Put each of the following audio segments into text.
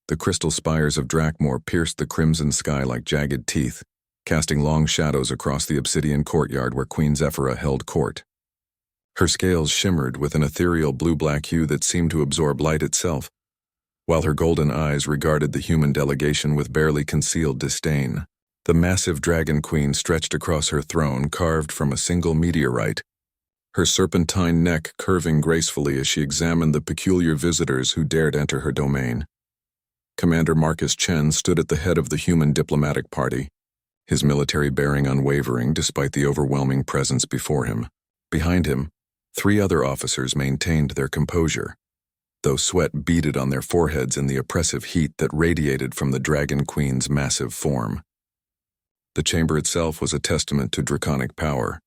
The crystal spires of Drakmor pierced the crimson sky like jagged teeth, casting long shadows across the obsidian courtyard where Queen Zephyra held court. Her scales shimmered with an ethereal blue-black hue that seemed to absorb light itself, while her golden eyes regarded the human delegation with barely concealed disdain. The massive dragon queen stretched across her throne, carved from a single meteorite, her serpentine neck curving gracefully as she examined the peculiar visitors who dared enter her domain. Commander Marcus Chen stood at the head of the human diplomatic party, his military bearing unwavering despite the overwhelming presence before him. Behind him, 3 other officers maintained their composure, though sweat beaded on their foreheads in the oppressive heat that radiated from the Dragon Queen's massive form. The chamber itself was a testament to draconic power,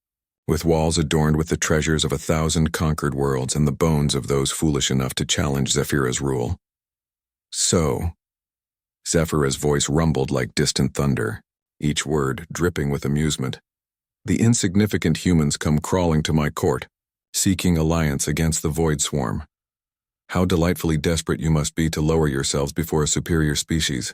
with walls adorned with the treasures of 1,000 conquered worlds and the bones of those foolish enough to challenge Zephyra's rule. So, Zephyra's voice rumbled like distant thunder, each word dripping with amusement. The insignificant humans come crawling to my court, seeking alliance against the Void Swarm. How delightfully desperate you must be to lower yourselves before a superior species.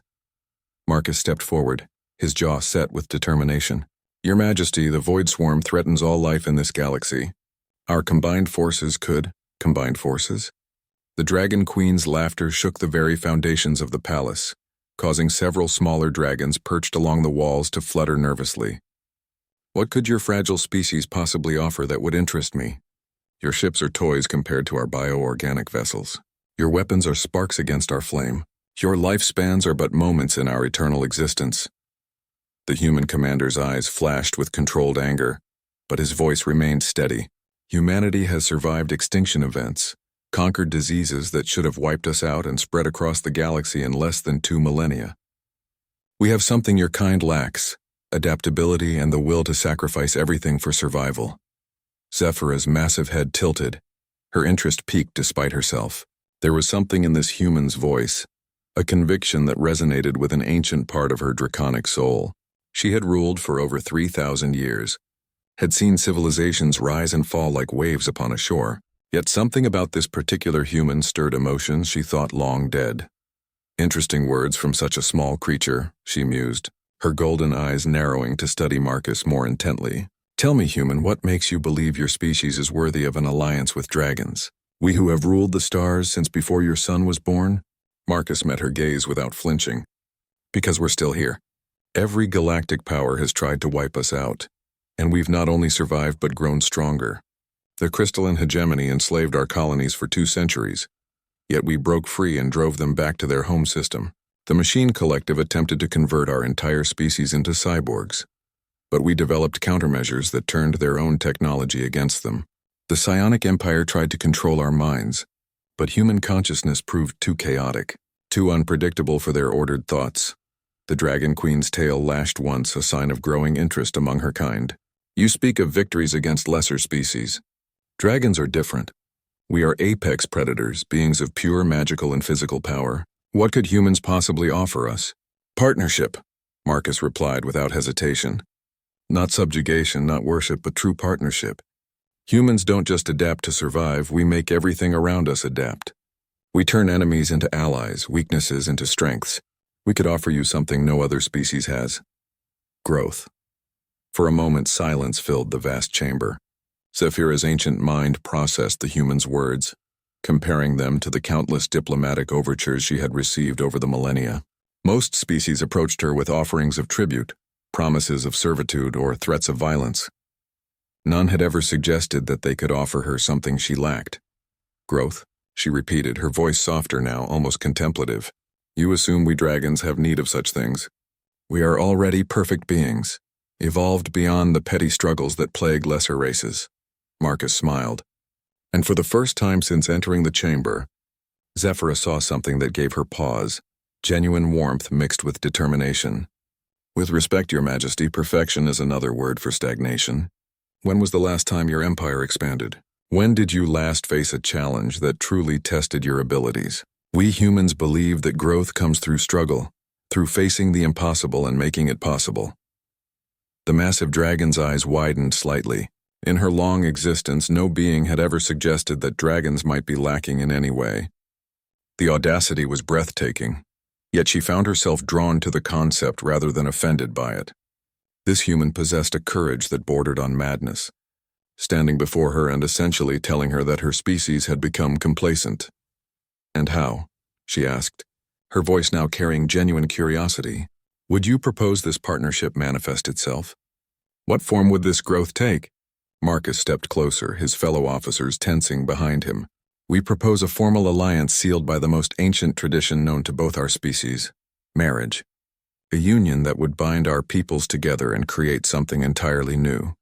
Marcus stepped forward, his jaw set with determination. Your Majesty, the Void Swarm threatens all life in this galaxy. Our combined forces could— Combined forces? The Dragon Queen's laughter shook the very foundations of the palace, causing several smaller dragons perched along the walls to flutter nervously. What could your fragile species possibly offer that would interest me? Your ships are toys compared to our bioorganic vessels. Your weapons are sparks against our flame. Your lifespans are but moments in our eternal existence. The human commander's eyes flashed with controlled anger, but his voice remained steady. Humanity has survived extinction events, conquered diseases that should have wiped us out and spread across the galaxy in less than 2 millennia. We have something your kind lacks: adaptability and the will to sacrifice everything for survival. Zephyra's massive head tilted, her interest piqued despite herself. There was something in this human's voice, a conviction that resonated with an ancient part of her draconic soul. She had ruled for over 3,000 years, had seen civilizations rise and fall like waves upon a shore, yet something about this particular human stirred emotions she thought long dead. Interesting words from such a small creature, she mused, her golden eyes narrowing to study Marcus more intently. Tell me, human, what makes you believe your species is worthy of an alliance with dragons? We who have ruled the stars since before your son was born? Marcus met her gaze without flinching. Because we're still here. Every galactic power has tried to wipe us out, and we've not only survived but grown stronger. The crystalline hegemony enslaved our colonies for 2 centuries, yet we broke free and drove them back to their home system. The Machine Collective attempted to convert our entire species into cyborgs, but we developed countermeasures that turned their own technology against them. The Psionic Empire tried to control our minds, but human consciousness proved too chaotic, too unpredictable for their ordered thoughts. The Dragon Queen's tail lashed once, a sign of growing interest among her kind. You speak of victories against lesser species. Dragons are different. We are apex predators, beings of pure magical and physical power. What could humans possibly offer us? Partnership, Marcus replied without hesitation. Not subjugation, not worship, but true partnership. Humans don't just adapt to survive, we make everything around us adapt. We turn enemies into allies, weaknesses into strengths. We could offer you something no other species has. Growth. For a moment, silence filled the vast chamber. Zephyra's ancient mind processed the human's words, comparing them to the countless diplomatic overtures she had received over the millennia. Most species approached her with offerings of tribute, promises of servitude, or threats of violence. None had ever suggested that they could offer her something she lacked. Growth, she repeated, her voice softer now, almost contemplative. You assume we dragons have need of such things. We are already perfect beings, evolved beyond the petty struggles that plague lesser races. Marcus smiled. And for the first time since entering the chamber, Zephyra saw something that gave her pause, genuine warmth mixed with determination. With respect, Your Majesty, perfection is another word for stagnation. When was the last time your empire expanded? When did you last face a challenge that truly tested your abilities? We humans believe that growth comes through struggle, through facing the impossible and making it possible. The massive dragon's eyes widened slightly. In her long existence, no being had ever suggested that dragons might be lacking in any way. The audacity was breathtaking. Yet she found herself drawn to the concept rather than offended by it. This human possessed a courage that bordered on madness, standing before her and essentially telling her that her species had become complacent. "And how?" she asked, her voice now carrying genuine curiosity. "Would you propose this partnership manifest itself? What form would this growth take?" Marcus stepped closer, his fellow officers tensing behind him. "We propose a formal alliance sealed by the most ancient tradition known to both our species, marriage. A union that would bind our peoples together and create something entirely new."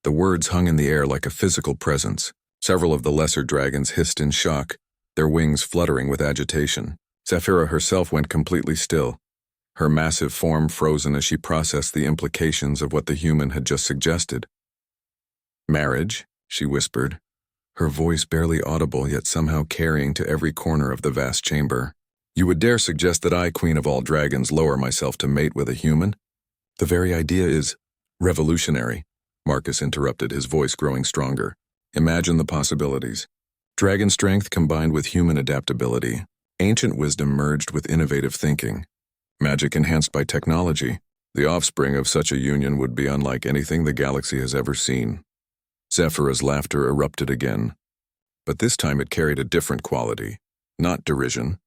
The words hung in the air like a physical presence. Several of the lesser dragons hissed in shock, their wings fluttering with agitation. Zephyra herself went completely still, her massive form frozen as she processed the implications of what the human had just suggested. "Marriage?" she whispered, her voice barely audible yet somehow carrying to every corner of the vast chamber. "You would dare suggest that I, Queen of all Dragons, lower myself to mate with a human? The very idea is revolutionary," Marcus interrupted, his voice growing stronger. "Imagine the possibilities. Dragon strength combined with human adaptability, ancient wisdom merged with innovative thinking, magic enhanced by technology. The offspring of such a union would be unlike anything the galaxy has ever seen." Zephyra's laughter erupted again, but this time it carried a different quality, not derision,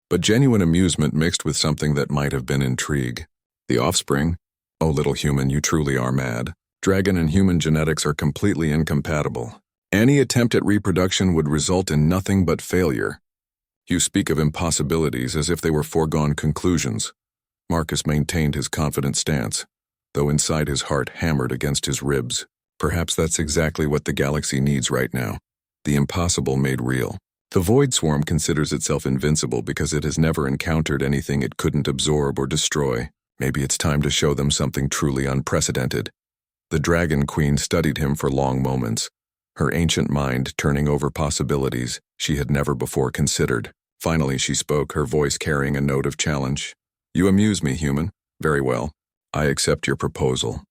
but genuine amusement mixed with something that might have been intrigue. "The offspring? Oh, little human, you truly are mad. Dragon and human genetics are completely incompatible. Any attempt at reproduction would result in nothing but failure. You speak of impossibilities as if they were foregone conclusions." Marcus maintained his confident stance, though inside his heart hammered against his ribs. Perhaps that's exactly what the galaxy needs right now, the impossible made real. The Void Swarm considers itself invincible because it has never encountered anything it couldn't absorb or destroy. Maybe it's time to show them something truly unprecedented. The Dragon Queen studied him for long moments, her ancient mind turning over possibilities she had never before considered. Finally she spoke, her voice carrying a note of challenge. "You amuse me, human. Very well. I accept your proposal.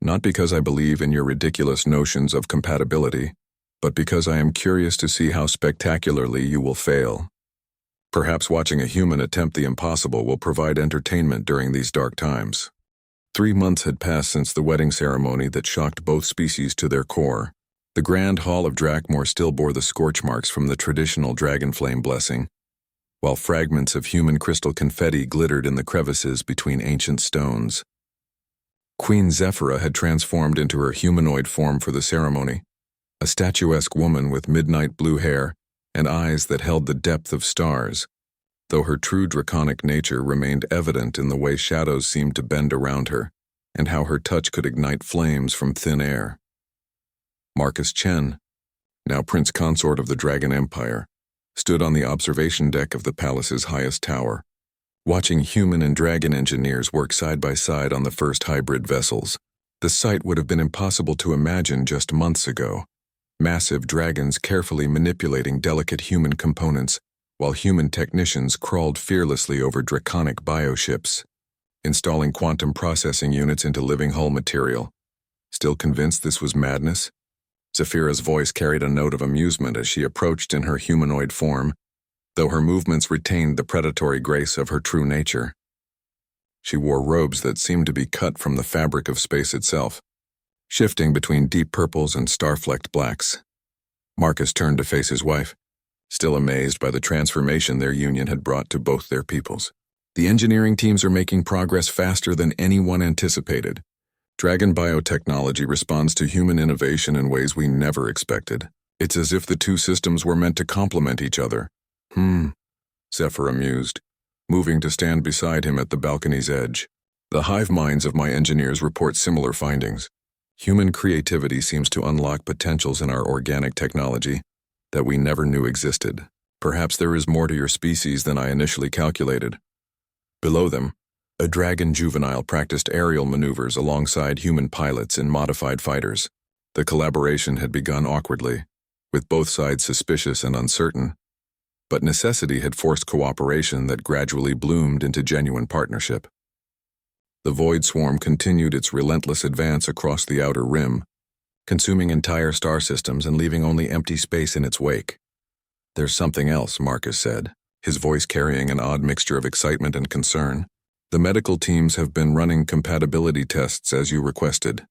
Not because I believe in your ridiculous notions of compatibility, but because I am curious to see how spectacularly you will fail. Perhaps watching a human attempt the impossible will provide entertainment during these dark times." 3 months had passed since the wedding ceremony that shocked both species to their core. The Grand Hall of Drakmor still bore the scorch marks from the traditional dragonflame blessing, while fragments of human crystal confetti glittered in the crevices between ancient stones. Queen Zephyra had transformed into her humanoid form for the ceremony, a statuesque woman with midnight blue hair and eyes that held the depth of stars, though her true draconic nature remained evident in the way shadows seemed to bend around her and how her touch could ignite flames from thin air. Marcus Chen, now Prince Consort of the Dragon Empire, stood on the observation deck of the palace's highest tower, watching human and dragon engineers work side by side on the first hybrid vessels. The sight would have been impossible to imagine just months ago. Massive dragons carefully manipulating delicate human components, while human technicians crawled fearlessly over draconic bioships, installing quantum processing units into living hull material. Still convinced this was madness? Zephyra's voice carried a note of amusement as she approached in her humanoid form, though her movements retained the predatory grace of her true nature. She wore robes that seemed to be cut from the fabric of space itself, shifting between deep purples and star-flecked blacks. Marcus turned to face his wife, still amazed by the transformation their union had brought to both their peoples. "The engineering teams are making progress faster than anyone anticipated. Dragon biotechnology responds to human innovation in ways we never expected. It's as if the two systems were meant to complement each other." Zephyra mused, moving to stand beside him at the balcony's edge. "The hive minds of my engineers report similar findings. Human creativity seems to unlock potentials in our organic technology that we never knew existed. Perhaps there is more to your species than I initially calculated." Below them, a dragon juvenile practiced aerial maneuvers alongside human pilots in modified fighters. The collaboration had begun awkwardly, with both sides suspicious and uncertain, but necessity had forced cooperation that gradually bloomed into genuine partnership. The Void Swarm continued its relentless advance across the outer rim, consuming entire star systems and leaving only empty space in its wake. "There's something else," Marcus said, his voice carrying an odd mixture of excitement and concern. "The medical teams have been running compatibility tests as you requested.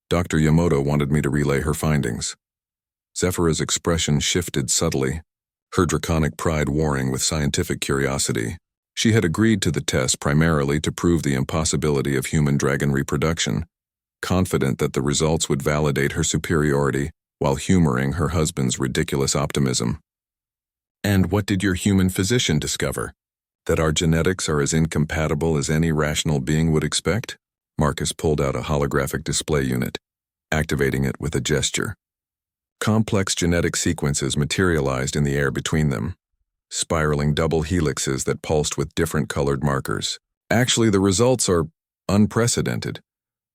Dr. Yamato wanted me to relay her findings." Zephyr's expression shifted subtly, her draconic pride warring with scientific curiosity. She had agreed to the test primarily to prove the impossibility of human dragon reproduction, confident that the results would validate her superiority while humoring her husband's ridiculous optimism. "And what did your human physician discover? That our genetics are as incompatible as any rational being would expect?" Marcus pulled out a holographic display unit, activating it with a gesture. Complex genetic sequences materialized in the air between them, spiraling double helixes that pulsed with different colored markers. "Actually, the results are unprecedented.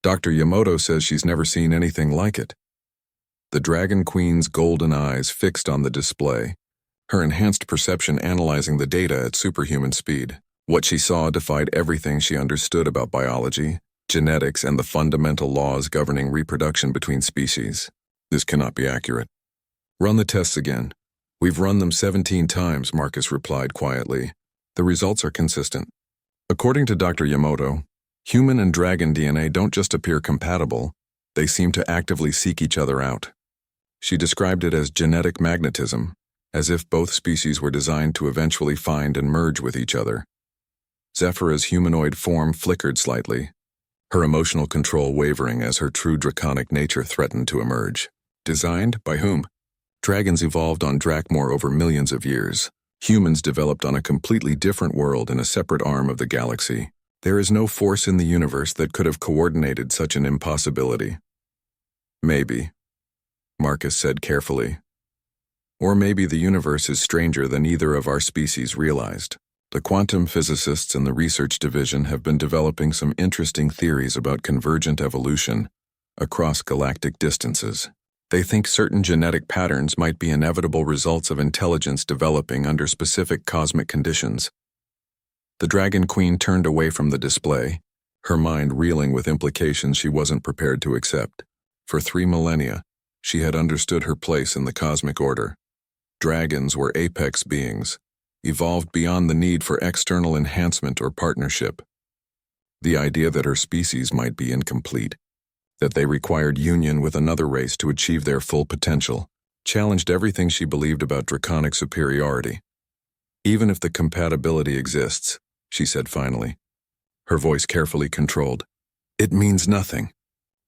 Dr. Yamato says she's never seen anything like it." The Dragon Queen's golden eyes fixed on the display, her enhanced perception analyzing the data at superhuman speed. What she saw defied everything she understood about biology, genetics, and the fundamental laws governing reproduction between species. "This cannot be accurate." "Run the tests again." "We've run them 17 times, Marcus replied quietly. "The results are consistent. According to Dr. Yamato, human and dragon DNA don't just appear compatible, they seem to actively seek each other out." She described it as genetic magnetism, as if both species were designed to eventually find and merge with each other. Zephyr's humanoid form flickered slightly, her emotional control wavering as her true draconic nature threatened to emerge. "Designed by whom?" "Dragons evolved on Drakmor over millions of years. Humans developed on a completely different world in a separate arm of the galaxy. There is no force in the universe that could have coordinated such an impossibility." "Maybe," Marcus said carefully. "Or maybe the universe is stranger than either of our species realized. The quantum physicists in the research division have been developing some interesting theories about convergent evolution across galactic distances. They think certain genetic patterns might be inevitable results of intelligence developing under specific cosmic conditions." The Dragon Queen turned away from the display, her mind reeling with implications she wasn't prepared to accept. For 3 millennia, she had understood her place in the cosmic order. Dragons were apex beings, evolved beyond the need for external enhancement or partnership. The idea that her species might be incomplete, that they required union with another race to achieve their full potential, challenged everything she believed about draconic superiority. "Even if the compatibility exists," she said finally, her voice carefully controlled, "it means nothing.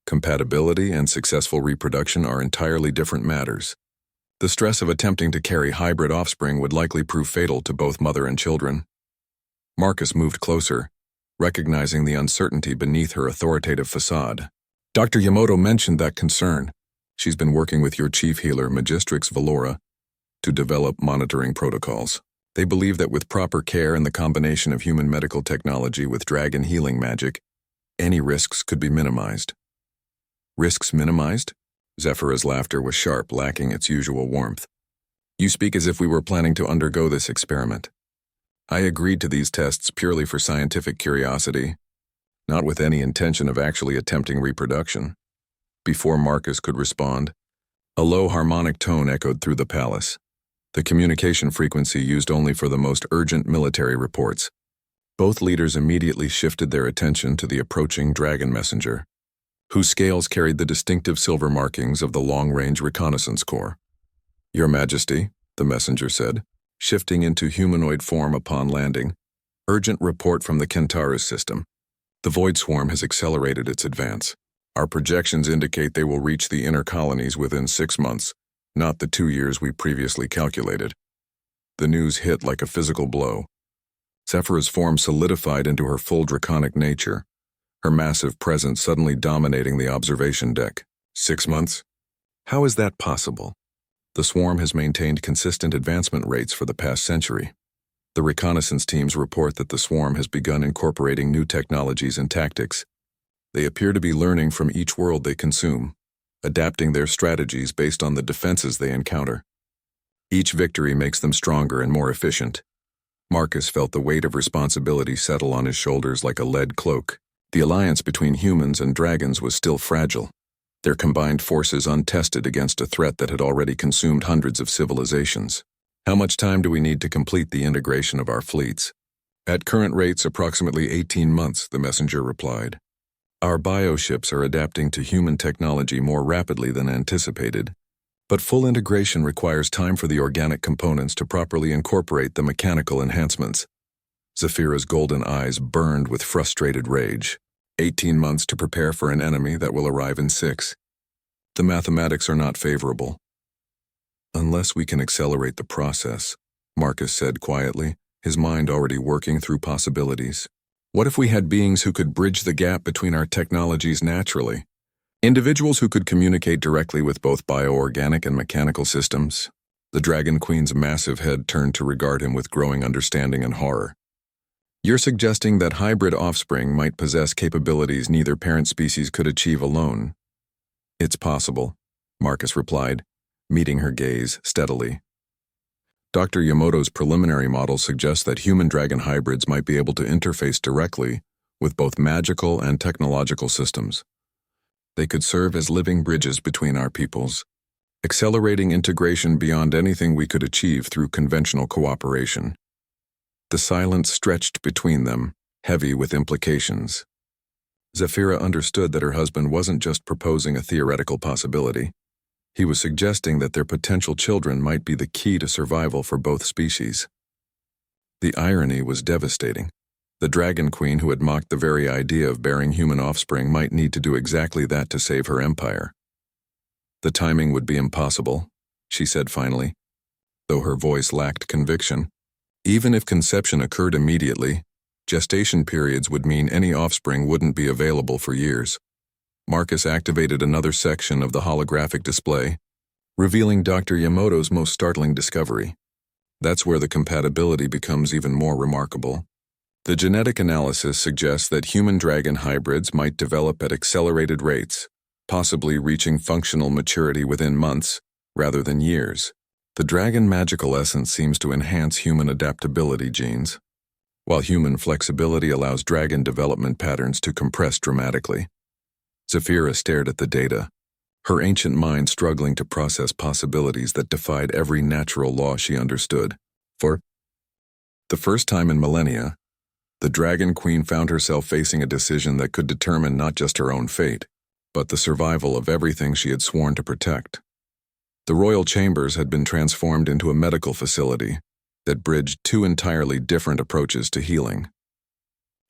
Compatibility and successful reproduction are entirely different matters. The stress of attempting to carry hybrid offspring would likely prove fatal to both mother and children." Marcus moved closer, recognizing the uncertainty beneath her authoritative facade. "Dr. Yamato mentioned that concern. She's been working with your chief healer, Magistrix Valora, to develop monitoring protocols. They believe that with proper care and the combination of human medical technology with dragon healing magic, any risks could be minimized." "Risks minimized?" Zephyr's laughter was sharp, lacking its usual warmth. "You speak as if we were planning to undergo this experiment. I agreed to these tests purely for scientific curiosity, not with any intention of actually attempting reproduction." Before Marcus could respond, a low harmonic tone echoed through the palace, the communication frequency used only for the most urgent military reports. Both leaders immediately shifted their attention to the approaching dragon messenger, whose scales carried the distinctive silver markings of the long-range reconnaissance corps. "Your Majesty," the messenger said, shifting into humanoid form upon landing. "Urgent report from the Kentaurus system. The Void Swarm has accelerated its advance. Our projections indicate they will reach the inner colonies within 6 months, not the 2 years we previously calculated." The news hit like a physical blow. Zephyr's form solidified into her full draconic nature, her massive presence suddenly dominating the observation deck. 6 months? How is that possible? The swarm has maintained consistent advancement rates for the past century. The reconnaissance teams report that the swarm has begun incorporating new technologies and tactics. They appear to be learning from each world they consume, adapting their strategies based on the defenses they encounter. Each victory makes them stronger and more efficient. Marcus felt the weight of responsibility settle on his shoulders like a lead cloak. The alliance between humans and dragons was still fragile, their combined forces untested against a threat that had already consumed hundreds of civilizations. How much time do we need to complete the integration of our fleets? At current rates, approximately 18 months, the messenger replied. Our bioships are adapting to human technology more rapidly than anticipated, but full integration requires time for the organic components to properly incorporate the mechanical enhancements. Zafira's golden eyes burned with frustrated rage. 18 months to prepare for an enemy that will arrive in 6. The mathematics are not favorable. Unless we can accelerate the process, Marcus said quietly, his mind already working through possibilities. What if we had beings who could bridge the gap between our technologies naturally? Individuals who could communicate directly with both bioorganic and mechanical systems? The Dragon Queen's massive head turned to regard him with growing understanding and horror. You're suggesting that hybrid offspring might possess capabilities neither parent species could achieve alone? It's possible, Marcus replied, meeting her gaze steadily. Dr. Yamoto's preliminary model suggests that human-dragon hybrids might be able to interface directly with both magical and technological systems. They could serve as living bridges between our peoples, accelerating integration beyond anything we could achieve through conventional cooperation. The silence stretched between them, heavy with implications. Zafira understood that her husband wasn't just proposing a theoretical possibility. He was suggesting that their potential children might be the key to survival for both species. The irony was devastating. The Dragon Queen, who had mocked the very idea of bearing human offspring, might need to do exactly that to save her empire. The timing would be impossible, she said finally, though her voice lacked conviction. Even if conception occurred immediately, gestation periods would mean any offspring wouldn't be available for years. Marcus activated another section of the holographic display, revealing Dr. Yamoto's most startling discovery. That's where the compatibility becomes even more remarkable. The genetic analysis suggests that human-dragon hybrids might develop at accelerated rates, possibly reaching functional maturity within months, rather than years. The dragon magical essence seems to enhance human adaptability genes, while human flexibility allows dragon development patterns to compress dramatically. Zafira stared at the data, her ancient mind struggling to process possibilities that defied every natural law she understood. For the first time in millennia, the Dragon Queen found herself facing a decision that could determine not just her own fate, but the survival of everything she had sworn to protect. The royal chambers had been transformed into a medical facility that bridged two entirely different approaches to healing.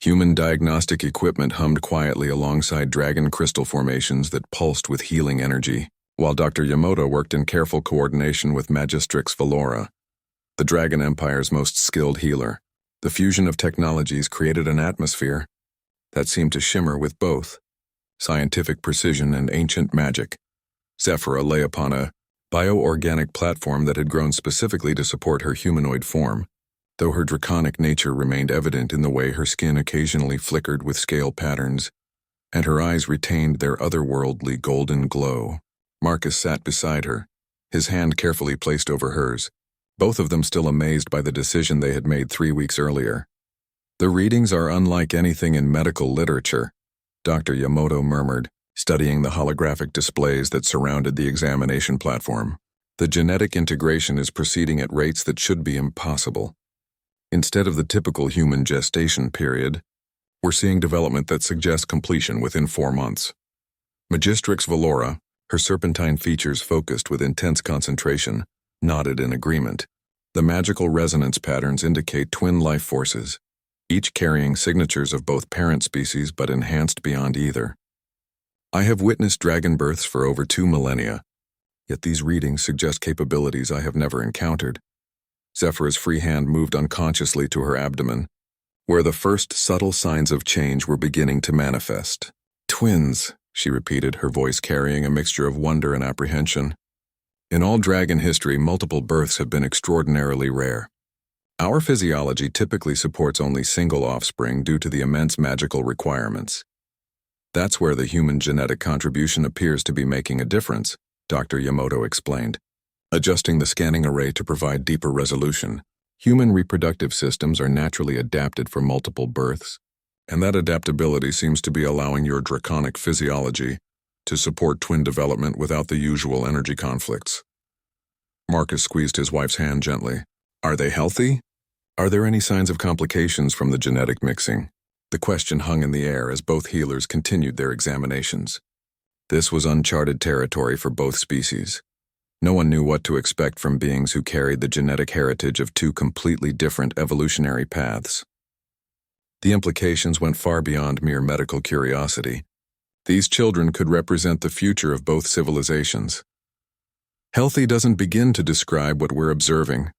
Human diagnostic equipment hummed quietly alongside dragon crystal formations that pulsed with healing energy, while Dr. Yamoto worked in careful coordination with Magistrix Valora, the Dragon Empire's most skilled healer. The fusion of technologies created an atmosphere that seemed to shimmer with both scientific precision and ancient magic. Zafira lay upon a bioorganic platform that had grown specifically to support her humanoid form, though her draconic nature remained evident in the way her skin occasionally flickered with scale patterns, and her eyes retained their otherworldly golden glow. Marcus sat beside her, his hand carefully placed over hers, both of them still amazed by the decision they had made 3 weeks earlier. The readings are unlike anything in medical literature, Dr. Yamoto murmured, studying the holographic displays that surrounded the examination platform. The genetic integration is proceeding at rates that should be impossible. Instead of the typical human gestation period, we're seeing development that suggests completion within 4 months. Magistrix Valora, her serpentine features focused with intense concentration, nodded in agreement. The magical resonance patterns indicate twin life forces, each carrying signatures of both parent species but enhanced beyond either. I have witnessed dragon births for over 2 millennia, yet these readings suggest capabilities I have never encountered. Zafira's free hand moved unconsciously to her abdomen, where the first subtle signs of change were beginning to manifest. Twins, she repeated, her voice carrying a mixture of wonder and apprehension. In all dragon history, multiple births have been extraordinarily rare. Our physiology typically supports only single offspring due to the immense magical requirements. That's where the human genetic contribution appears to be making a difference, Dr. Yamoto explained. Adjusting the scanning array to provide deeper resolution, human reproductive systems are naturally adapted for multiple births, and that adaptability seems to be allowing your draconic physiology to support twin development without the usual energy conflicts. Marcus squeezed his wife's hand gently. Are they healthy? Are there any signs of complications from the genetic mixing? The question hung in the air as both healers continued their examinations. This was uncharted territory for both species. No one knew what to expect from beings who carried the genetic heritage of two completely different evolutionary paths. The implications went far beyond mere medical curiosity. These children could represent the future of both civilizations. Healthy doesn't begin to describe what we're observing,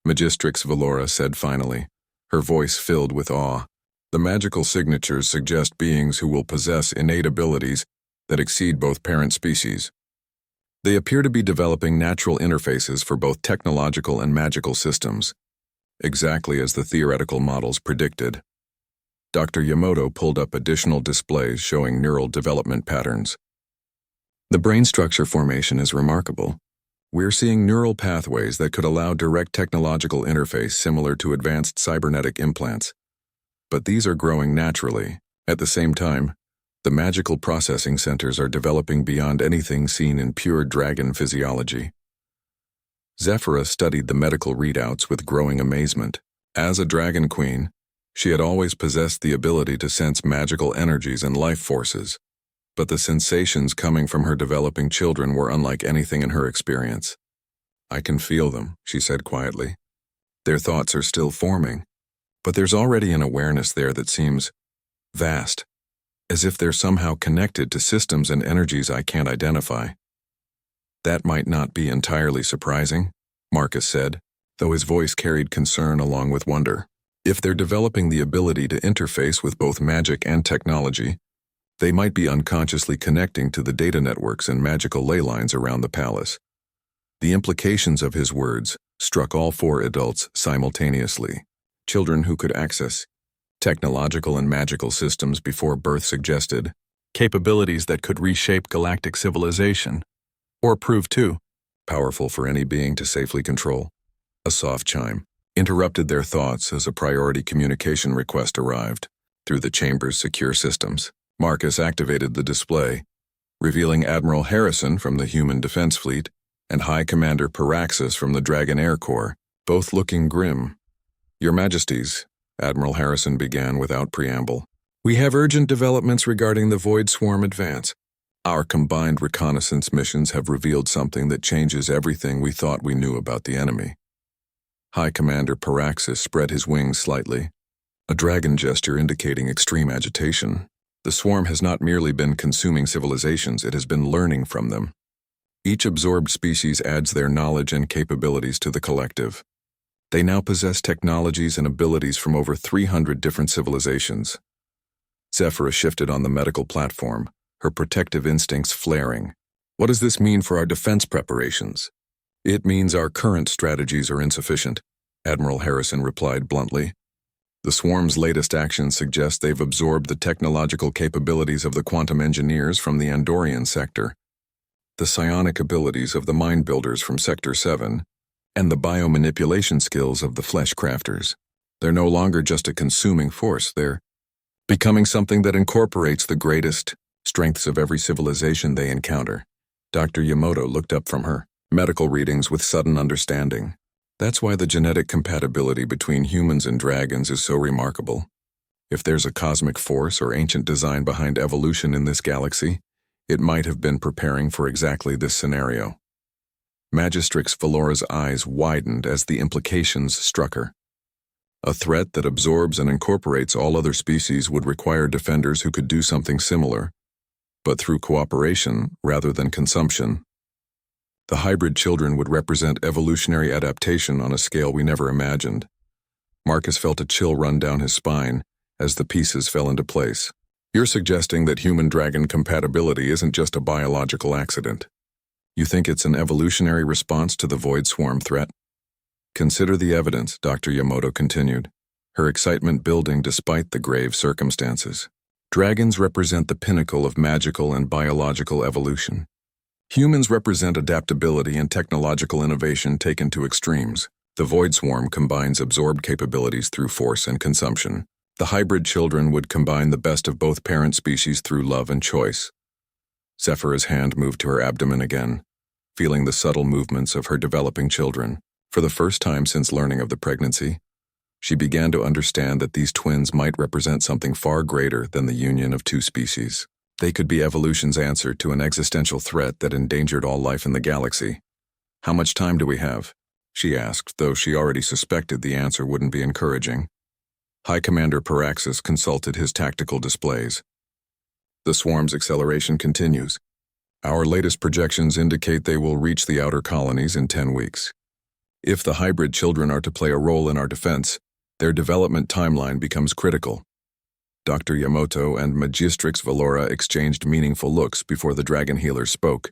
Magistrix Valora said finally, her voice filled with awe. The magical signatures suggest beings who will possess innate abilities that exceed both parent species. They appear to be developing natural interfaces for both technological and magical systems, exactly as the theoretical models predicted. Dr. Yamato pulled up additional displays showing neural development patterns. The brain structure formation is remarkable. We're seeing neural pathways that could allow direct technological interface similar to advanced cybernetic implants. But these are growing naturally. At the same time, the magical processing centers are developing beyond anything seen in pure dragon physiology. Zephyra studied the medical readouts with growing amazement. As a dragon queen, she had always possessed the ability to sense magical energies and life forces, but the sensations coming from her developing children were unlike anything in her experience. I can feel them, she said quietly. Their thoughts are still forming, but there's already an awareness there that seems vast, as if they're somehow connected to systems and energies I can't identify. That might not be entirely surprising, Marcus said, though his voice carried concern along with wonder. If they're developing the ability to interface with both magic and technology, they might be unconsciously connecting to the data networks and magical ley lines around the palace. The implications of his words struck all four adults simultaneously. Children who could access technological and magical systems before birth suggested capabilities that could reshape galactic civilization, or prove too powerful for any being to safely control. A soft chime interrupted their thoughts as a priority communication request arrived through the chamber's secure systems. Marcus activated the display, revealing Admiral Harrison from the Human Defense Fleet and High Commander Paraxis from the Dragon Air Corps, both looking grim. Your Majesties, Admiral Harrison began without preamble, we have urgent developments regarding the Void Swarm advance. Our combined reconnaissance missions have revealed something that changes everything we thought we knew about the enemy. High Commander Paraxis spread his wings slightly, a dragon gesture indicating extreme agitation. The swarm has not merely been consuming civilizations, it has been learning from them. Each absorbed species adds their knowledge and capabilities to the collective. They now possess technologies and abilities from over 300 different civilizations. Zephyra shifted on the medical platform, her protective instincts flaring. What does this mean for our defense preparations? It means our current strategies are insufficient, Admiral Harrison replied bluntly. The swarm's latest actions suggest they've absorbed the technological capabilities of the quantum engineers from the Andorian sector, the psionic abilities of the mind builders from Sector 7, and the biomanipulation skills of the flesh crafters. They're no longer just a consuming force, they're becoming something that incorporates the greatest strengths of every civilization they encounter. Dr. Yamato looked up from her medical readings with sudden understanding. That's why the genetic compatibility between humans and dragons is so remarkable. If there's a cosmic force or ancient design behind evolution in this galaxy, it might have been preparing for exactly this scenario. Magistrix Valora's eyes widened as the implications struck her. A threat that absorbs and incorporates all other species would require defenders who could do something similar, but through cooperation rather than consumption. The hybrid children would represent evolutionary adaptation on a scale we never imagined. Marcus felt a chill run down his spine as the pieces fell into place. You're suggesting that human-dragon compatibility isn't just a biological accident. You think it's an evolutionary response to the Void Swarm threat? Consider the evidence, Dr. Yamato continued, her excitement building despite the grave circumstances. Dragons represent the pinnacle of magical and biological evolution. Humans represent adaptability and technological innovation taken to extremes. The Void Swarm combines absorbed capabilities through force and consumption. The hybrid children would combine the best of both parent species through love and choice. Zephyra's hand moved to her abdomen again, feeling the subtle movements of her developing children. For the first time since learning of the pregnancy, she began to understand that these twins might represent something far greater than the union of two species. They could be evolution's answer to an existential threat that endangered all life in the galaxy. "How much time do we have?" she asked, though she already suspected the answer wouldn't be encouraging. High Commander Paraxis consulted his tactical displays. "The swarm's acceleration continues. Our latest projections indicate they will reach the outer colonies in 10 weeks. If the hybrid children are to play a role in our defense, their development timeline becomes critical." Dr. Yamato and Magistrix Valora exchanged meaningful looks before the dragon healer spoke.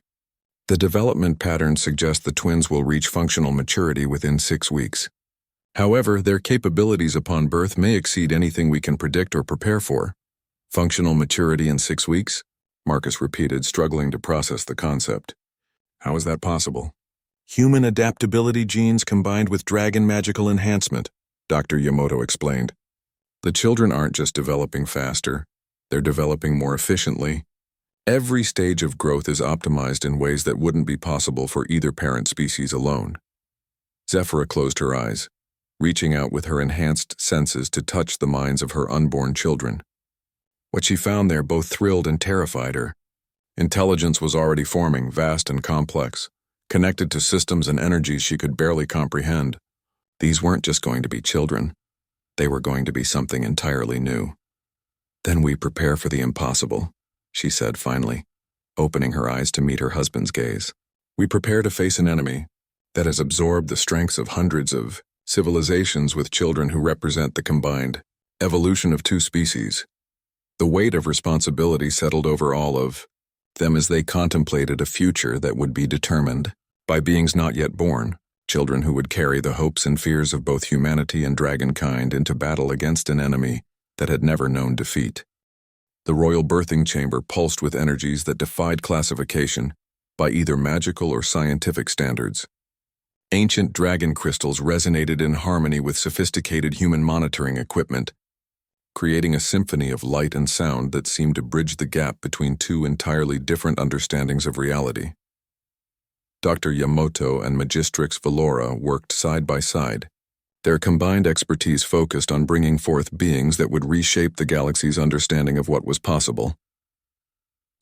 "The development patterns suggest the twins will reach functional maturity within 6 weeks. However, their capabilities upon birth may exceed anything we can predict or prepare for." "Functional maturity in 6 weeks?" Marcus repeated, struggling to process the concept. "How is that possible?" "Human adaptability genes combined with dragon magical enhancement," Dr. Yamato explained. "The children aren't just developing faster, they're developing more efficiently. Every stage of growth is optimized in ways that wouldn't be possible for either parent species alone." Zephyra closed her eyes, reaching out with her enhanced senses to touch the minds of her unborn children. What she found there both thrilled and terrified her. Intelligence was already forming, vast and complex, connected to systems and energies she could barely comprehend. These weren't just going to be children. They were going to be something entirely new. "Then we prepare for the impossible," she said finally, opening her eyes to meet her husband's gaze. "We prepare to face an enemy that has absorbed the strengths of hundreds of civilizations with children who represent the combined evolution of two species." The weight of responsibility settled over all of them as they contemplated a future that would be determined by beings not yet born, children who would carry the hopes and fears of both humanity and dragonkind into battle against an enemy that had never known defeat. The royal birthing chamber pulsed with energies that defied classification by either magical or scientific standards. Ancient dragon crystals resonated in harmony with sophisticated human monitoring equipment, creating a symphony of light and sound that seemed to bridge the gap between two entirely different understandings of reality. Dr. Yamato and Magistrix Valora worked side by side. Their combined expertise focused on bringing forth beings that would reshape the galaxy's understanding of what was possible.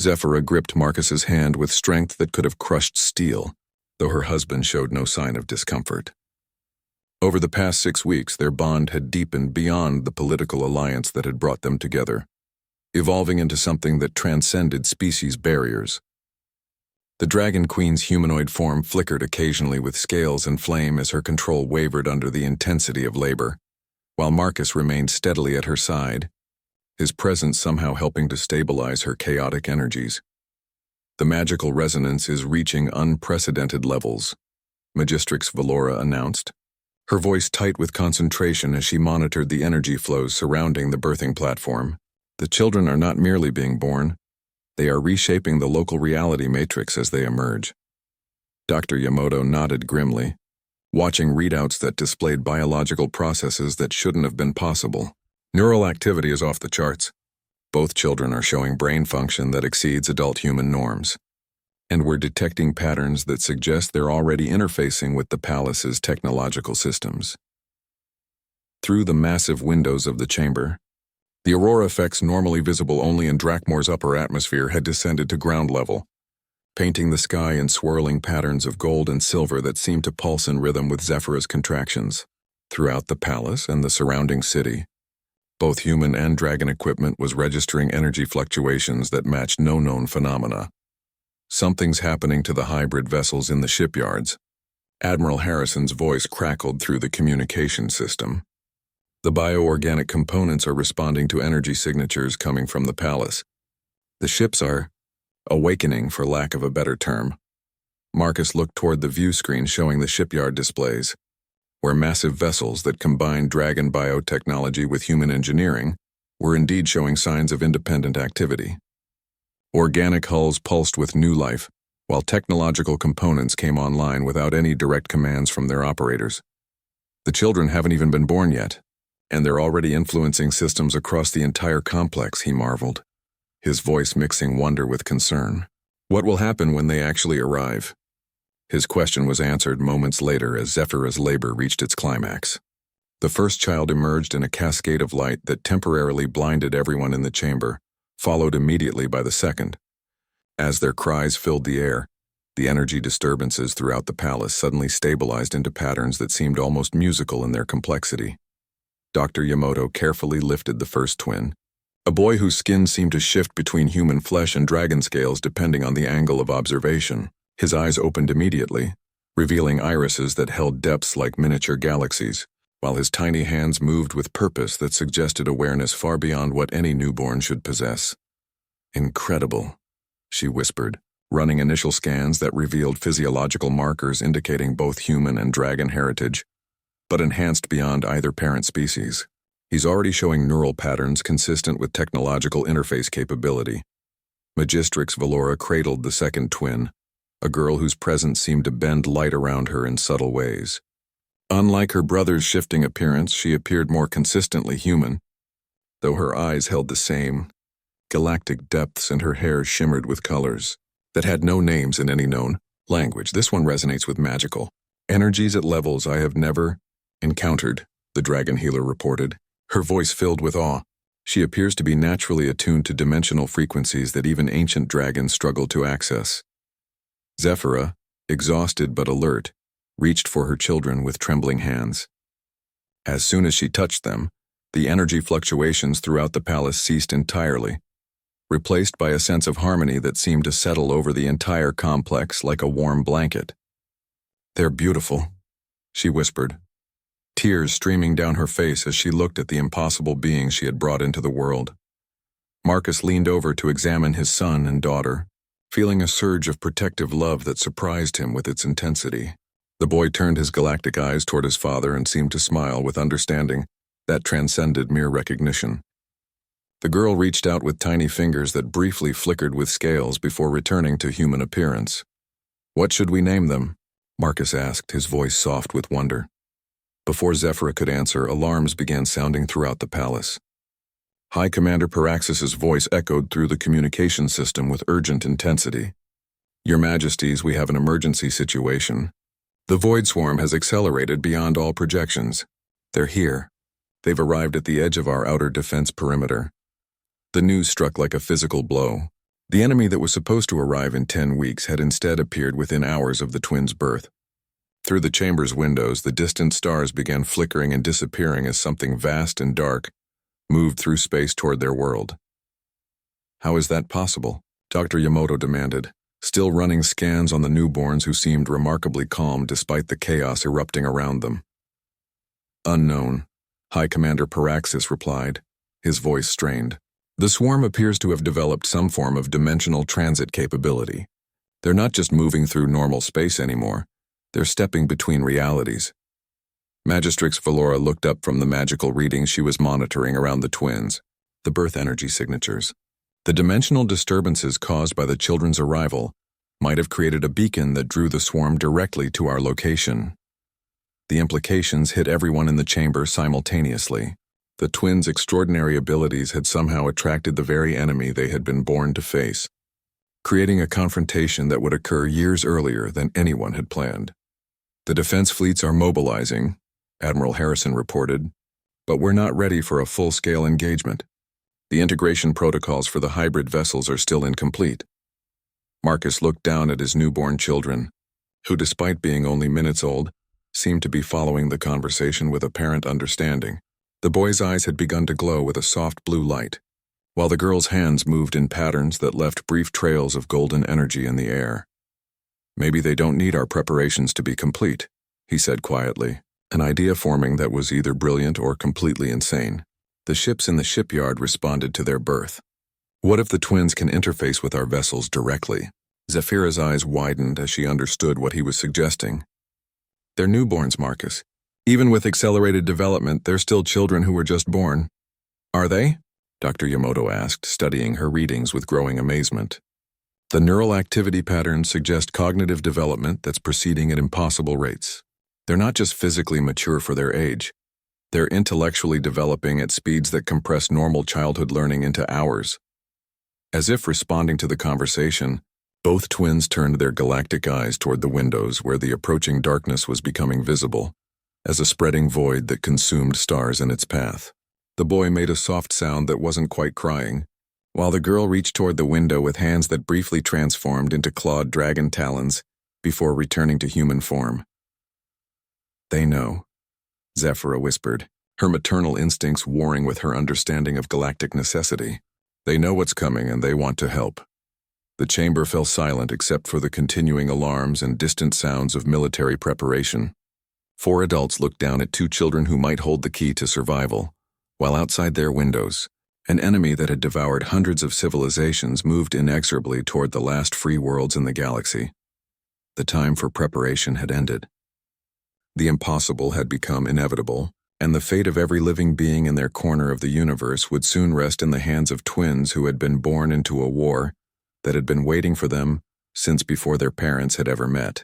Zephyra gripped Marcus's hand with strength that could have crushed steel, though her husband showed no sign of discomfort. Over the past 6 weeks, their bond had deepened beyond the political alliance that had brought them together, evolving into something that transcended species barriers. The Dragon Queen's humanoid form flickered occasionally with scales and flame as her control wavered under the intensity of labor, while Marcus remained steadily at her side, his presence somehow helping to stabilize her chaotic energies. "The magical resonance is reaching unprecedented levels," Magistrix Valora announced, her voice tight with concentration as she monitored the energy flows surrounding the birthing platform. "The children are not merely being born, they are reshaping the local reality matrix as they emerge." Dr. Yamato nodded grimly, watching readouts that displayed biological processes that shouldn't have been possible. "Neural activity is off the charts. Both children are showing brain function that exceeds adult human norms. And we're detecting patterns that suggest they're already interfacing with the palace's technological systems." Through the massive windows of the chamber, the aurora effects normally visible only in Drakmor's upper atmosphere had descended to ground level, painting the sky in swirling patterns of gold and silver that seemed to pulse in rhythm with Zephyra's contractions. Throughout the palace and the surrounding city, both human and dragon equipment was registering energy fluctuations that matched no known phenomena. "Something's happening to the hybrid vessels in the shipyards." Admiral Harrison's voice crackled through the communication system. "The bioorganic components are responding to energy signatures coming from the palace. The ships are awakening, for lack of a better term." Marcus looked toward the view screen showing the shipyard displays, where massive vessels that combined dragon biotechnology with human engineering were indeed showing signs of independent activity. Organic hulls pulsed with new life, while technological components came online without any direct commands from their operators. "The children haven't even been born yet, and they're already influencing systems across the entire complex," he marveled, his voice mixing wonder with concern. "What will happen when they actually arrive?" His question was answered moments later as Zephyra's labor reached its climax. The first child emerged in a cascade of light that temporarily blinded everyone in the chamber, followed immediately by the second. As their cries filled the air, the energy disturbances throughout the palace suddenly stabilized into patterns that seemed almost musical in their complexity. Dr. Yamato carefully lifted the first twin, a boy whose skin seemed to shift between human flesh and dragon scales depending on the angle of observation. His eyes opened immediately, revealing irises that held depths like miniature galaxies, while his tiny hands moved with purpose that suggested awareness far beyond what any newborn should possess. "Incredible," she whispered, running initial scans that revealed physiological markers indicating both human and dragon heritage, but enhanced beyond either parent species. "He's already showing neural patterns consistent with technological interface capability." Magistrix Valora cradled the second twin, a girl whose presence seemed to bend light around her in subtle ways. Unlike her brother's shifting appearance, she appeared more consistently human, though her eyes held the same galactic depths and her hair shimmered with colors that had no names in any known language. "This one resonates with magical energies at levels I have never encountered," the dragon healer reported, her voice filled with awe. "She appears to be naturally attuned to dimensional frequencies that even ancient dragons struggle to access." Zephyra, exhausted but alert, reached for her children with trembling hands. As soon as she touched them, the energy fluctuations throughout the palace ceased entirely, replaced by a sense of harmony that seemed to settle over the entire complex like a warm blanket. "They're beautiful," she whispered, tears streaming down her face as she looked at the impossible beings she had brought into the world. Marcus leaned over to examine his son and daughter, feeling a surge of protective love that surprised him with its intensity. The boy turned his galactic eyes toward his father and seemed to smile with understanding that transcended mere recognition. The girl reached out with tiny fingers that briefly flickered with scales before returning to human appearance. "What should we name them?" Marcus asked, his voice soft with wonder. Before Zephyra could answer, alarms began sounding throughout the palace. High Commander Paraxis's voice echoed through the communication system with urgent intensity. "Your Majesties, we have an emergency situation. The Void Swarm has accelerated beyond all projections. They're here. They've arrived at the edge of our outer defense perimeter." The news struck like a physical blow. The enemy that was supposed to arrive in 10 weeks had instead appeared within hours of the twins' birth. Through the chamber's windows, the distant stars began flickering and disappearing as something vast and dark moved through space toward their world. "How is that possible?" Dr. Yamato demanded, still running scans on the newborns who seemed remarkably calm despite the chaos erupting around them. "Unknown," High Commander Paraxis replied, his voice strained. "The swarm appears to have developed some form of dimensional transit capability. They're not just moving through normal space anymore. They're stepping between realities." Magistrix Valora looked up from the magical readings she was monitoring around the twins, the birth energy signatures. The dimensional disturbances caused by the children's arrival might have created a beacon that drew the swarm directly to our location. The implications hit everyone in the chamber simultaneously. The twins' extraordinary abilities had somehow attracted the very enemy they had been born to face, creating a confrontation that would occur years earlier than anyone had planned. "The defense fleets are mobilizing," Admiral Harrison reported, "but we're not ready for a full-scale engagement. The integration protocols for the hybrid vessels are still incomplete." Marcus looked down at his newborn children, who, despite being only minutes old, seemed to be following the conversation with apparent understanding. The boy's eyes had begun to glow with a soft blue light, while the girl's hands moved in patterns that left brief trails of golden energy in the air. "Maybe they don't need our preparations to be complete," he said quietly, an idea forming that was either brilliant or completely insane. The ships in the shipyard responded to their birth. What if the twins can interface with our vessels directly? Zephyra's eyes widened as she understood what he was suggesting. "They're newborns, Marcus. Even with accelerated development, they're still children who were just born." "Are they?" Dr. Yamato asked, studying her readings with growing amazement. "The neural activity patterns suggest cognitive development that's proceeding at impossible rates. They're not just physically mature for their age. They're intellectually developing at speeds that compress normal childhood learning into hours." As if responding to the conversation, Both twins turned their galactic eyes toward the windows where the approaching darkness was becoming visible, as a spreading void that consumed stars in its path. The boy made a soft sound that wasn't quite crying, while the girl reached toward the window with hands that briefly transformed into clawed dragon talons before returning to human form. "They know," Zephyra whispered, her maternal instincts warring with her understanding of galactic necessity. "They know what's coming and they want to help." The chamber fell silent except for the continuing alarms and distant sounds of military preparation. 4 adults looked down at 2 children who might hold the key to survival, while outside their windows, an enemy that had devoured hundreds of civilizations moved inexorably toward the last free worlds in the galaxy. The time for preparation had ended. The impossible had become inevitable, and the fate of every living being in their corner of the universe would soon rest in the hands of twins who had been born into a war that had been waiting for them since before their parents had ever met.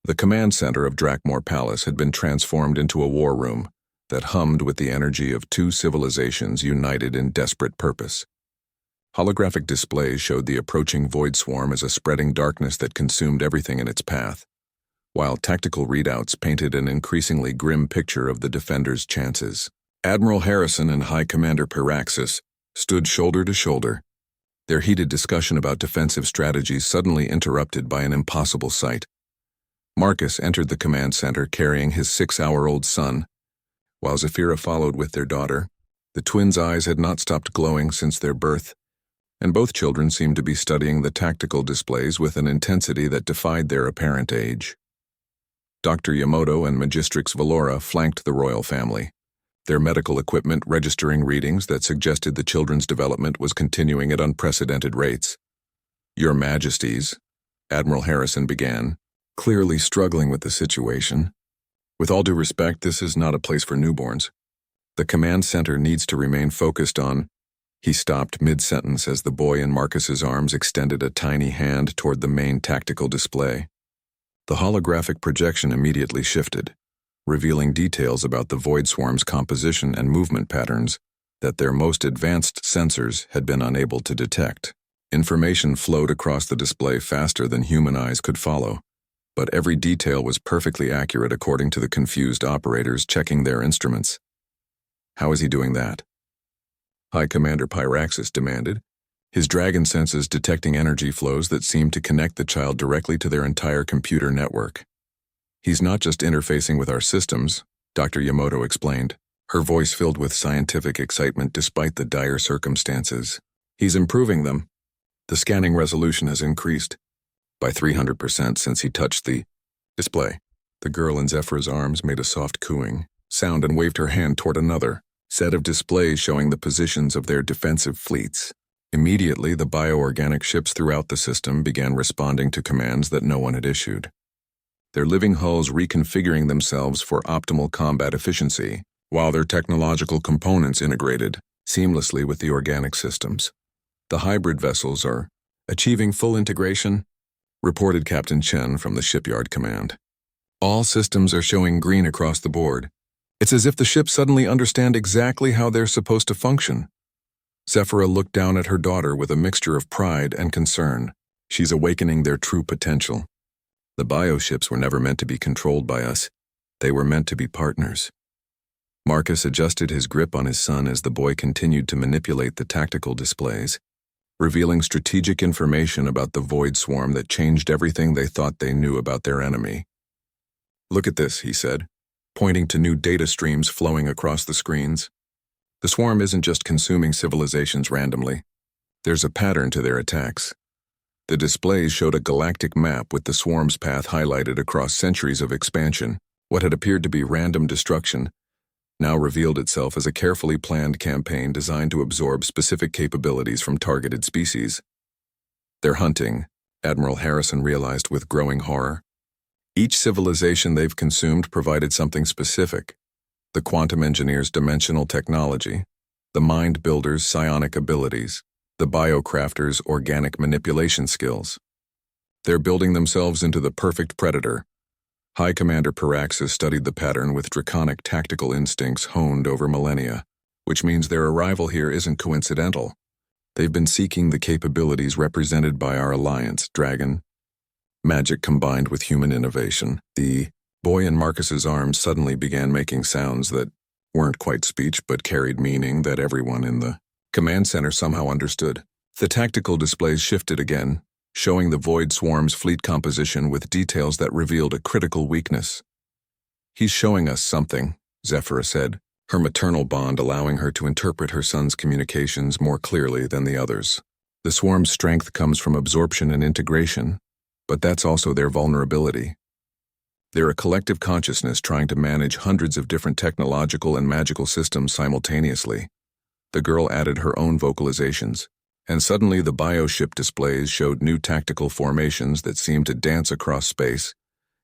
The command center of Drakmor Palace had been transformed into a war room that hummed with the energy of 2 civilizations united in desperate purpose. Holographic displays showed the approaching void swarm as a spreading darkness that consumed everything in its path, while tactical readouts painted an increasingly grim picture of the defenders' chances. Admiral Harrison and High Commander Piraxis stood shoulder to shoulder, their heated discussion about defensive strategies suddenly interrupted by an impossible sight. Marcus entered the command center carrying his 6-hour-old son, while Zephyra followed with their daughter. The twins' eyes had not stopped glowing since their birth, and both children seemed to be studying the tactical displays with an intensity that defied their apparent age. Dr. Yamoto and Magistrix Valora flanked the royal family, their medical equipment registering readings that suggested the children's development was continuing at unprecedented rates. "Your Majesties," Admiral Harrison began, clearly struggling with the situation. "With all due respect, this is not a place for newborns. The command center needs to remain focused on—" He stopped mid-sentence as the boy in Marcus's arms extended a tiny hand toward the main tactical display. The holographic projection immediately shifted, revealing details about the void swarm's composition and movement patterns that their most advanced sensors had been unable to detect. Information flowed across the display faster than human eyes could follow, but every detail was perfectly accurate according to the confused operators checking their instruments. "How is he doing that?" High Commander Piraxis demanded, his dragon senses detecting energy flows that seemed to connect the child directly to their entire computer network. "He's not just interfacing with our systems," Dr. Yamoto explained, her voice filled with scientific excitement despite the dire circumstances. "He's improving them. The scanning resolution has increased by 300% since he touched the display." The girl in Zephyra's arms made a soft cooing sound and waved her hand toward another set of displays showing the positions of their defensive fleets. Immediately, the bioorganic ships throughout the system began responding to commands that no one had issued, their living hulls reconfiguring themselves for optimal combat efficiency, while their technological components integrated seamlessly with the organic systems. "The hybrid vessels are achieving full integration," reported Captain Chen from the shipyard command. "All systems are showing green across the board. It's as if the ships suddenly understand exactly how they're supposed to function." Zephyra looked down at her daughter with a mixture of pride and concern. She's awakening their true potential. "The bioships were never meant to be controlled by us. They were meant to be partners." Marcus adjusted his grip on his son as the boy continued to manipulate the tactical displays, revealing strategic information about the void swarm that changed everything they thought they knew about their enemy. "Look at this," he said, pointing to new data streams flowing across the screens. "The swarm isn't just consuming civilizations randomly. There's a pattern to their attacks." The displays showed a galactic map with the swarm's path highlighted across centuries of expansion. What had appeared to be random destruction now revealed itself as a carefully planned campaign designed to absorb specific capabilities from targeted species. "They're hunting," Admiral Harrison realized with growing horror. Each civilization they've consumed provided something specific: the quantum engineer's dimensional technology, the mind builder's psionic abilities, the biocrafter's organic manipulation skills. They're building themselves into the perfect predator. High Commander Piraxis studied the pattern with draconic tactical instincts honed over millennia, which means their arrival here isn't coincidental. They've been seeking the capabilities represented by our alliance, Dragon. Magic combined with human innovation. The boy in Marcus's arms suddenly began making sounds that weren't quite speech but carried meaning that everyone in the command center somehow understood. The tactical displays shifted again, showing the Void Swarm's fleet composition with details that revealed a critical weakness. "He's showing us something," Zephyra said, her maternal bond allowing her to interpret her son's communications more clearly than the others. The swarm's strength comes from absorption and integration, but that's also their vulnerability. They're a collective consciousness trying to manage hundreds of different technological and magical systems simultaneously. The girl added her own vocalizations, and suddenly the bioship displays showed new tactical formations that seemed to dance across space,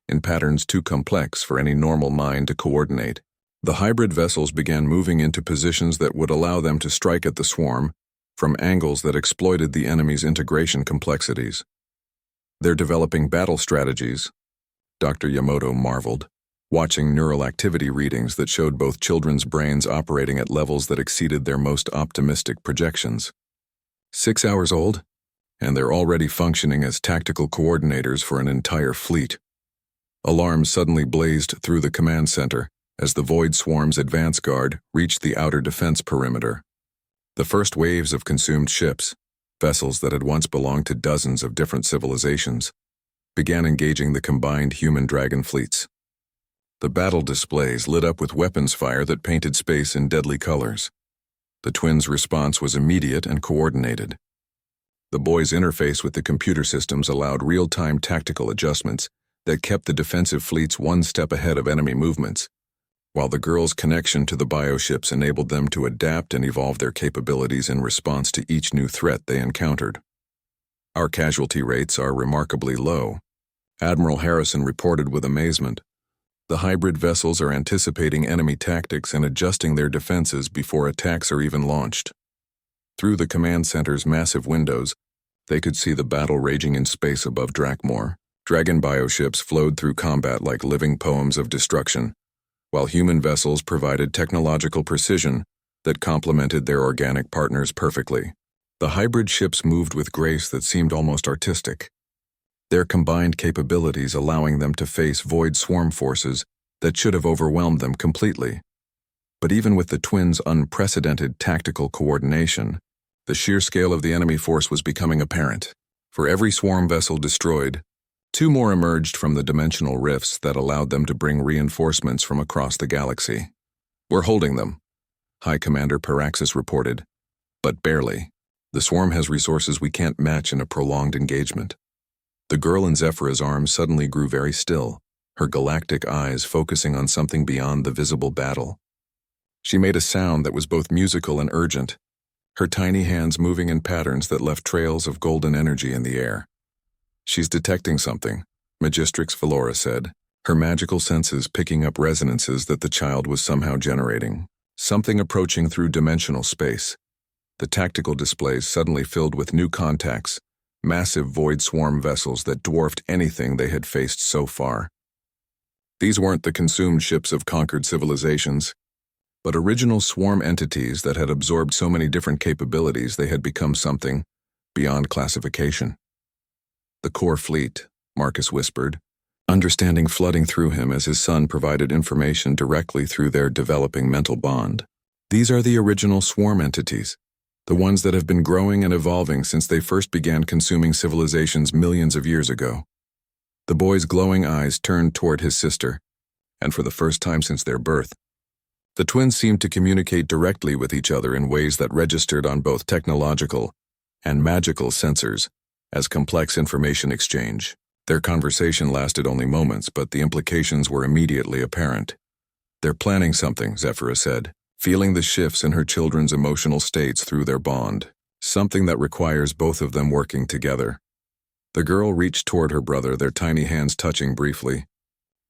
in patterns too complex for any normal mind to coordinate. The hybrid vessels began moving into positions that would allow them to strike at the swarm from angles that exploited the enemy's integration complexities. "They're developing battle strategies," Dr. Yamoto marveled, watching neural activity readings that showed both children's brains operating at levels that exceeded their most optimistic projections. 6 hours old, and they're already functioning as tactical coordinators for an entire fleet. Alarms suddenly blazed through the command center as the Void Swarm's advance guard reached the outer defense perimeter. The first waves of consumed ships, vessels that had once belonged to dozens of different civilizations, began engaging the combined human-dragon fleets. The battle displays lit up with weapons fire that painted space in deadly colors. The twins' response was immediate and coordinated. The boys' interface with the computer systems allowed real-time tactical adjustments that kept the defensive fleets one step ahead of enemy movements, while the girls' connection to the bioships enabled them to adapt and evolve their capabilities in response to each new threat they encountered. "Our casualty rates are remarkably low," Admiral Harrison reported with amazement. "The hybrid vessels are anticipating enemy tactics and adjusting their defenses before attacks are even launched." Through the command center's massive windows, they could see the battle raging in space above Drakmor. Dragon bioships flowed through combat like living poems of destruction, while human vessels provided technological precision that complemented their organic partners perfectly. The hybrid ships moved with grace that seemed almost artistic, their combined capabilities allowing them to face Void Swarm forces that should have overwhelmed them completely. But even with the twins' unprecedented tactical coordination, the sheer scale of the enemy force was becoming apparent. For every swarm vessel destroyed, 2 more emerged from the dimensional rifts that allowed them to bring reinforcements from across the galaxy. "We're holding them," High Commander Paraxis reported, "but barely. The swarm has resources we can't match in a prolonged engagement." The girl in Zephyra's arms suddenly grew very still, her galactic eyes focusing on something beyond the visible battle. She made a sound that was both musical and urgent, her tiny hands moving in patterns that left trails of golden energy in the air. "She's detecting something," Magistrix Valora said, her magical senses picking up resonances that the child was somehow generating. Something approaching through dimensional space. The tactical displays suddenly filled with new contacts, massive Void Swarm vessels that dwarfed anything they had faced so far. These weren't the consumed ships of conquered civilizations, but original swarm entities that had absorbed so many different capabilities they had become something beyond classification. "The core fleet," Marcus whispered, understanding flooding through him as his son provided information directly through their developing mental bond. "These are the original swarm entities, the ones that have been growing and evolving since they first began consuming civilizations millions of years ago." The boy's glowing eyes turned toward his sister, and for the first time since their birth, the twins seemed to communicate directly with each other in ways that registered on both technological and magical sensors as complex information exchange. Their conversation lasted only moments, but the implications were immediately apparent. "They're planning something," Zephyra said, feeling the shifts in her children's emotional states through their bond, something that requires both of them working together. The girl reached toward her brother, their tiny hands touching briefly.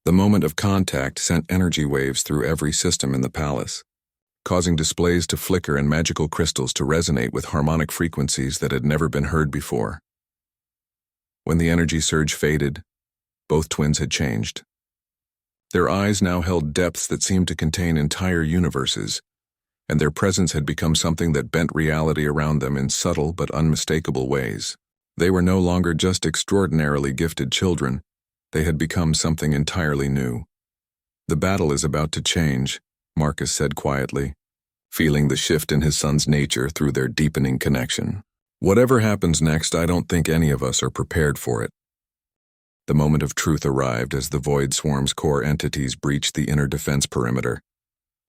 The moment of contact sent energy waves through every system in the palace, causing displays to flicker and magical crystals to resonate with harmonic frequencies that had never been heard before. When the energy surge faded, both twins had changed. Their eyes now held depths that seemed to contain entire universes, and their presence had become something that bent reality around them in subtle but unmistakable ways. They were no longer just extraordinarily gifted children. They had become something entirely new. "The battle is about to change," Marcus said quietly, feeling the shift in his son's nature through their deepening connection. "Whatever happens next, I don't think any of us are prepared for it." The moment of truth arrived as the Void Swarm's core entities breached the inner defense perimeter,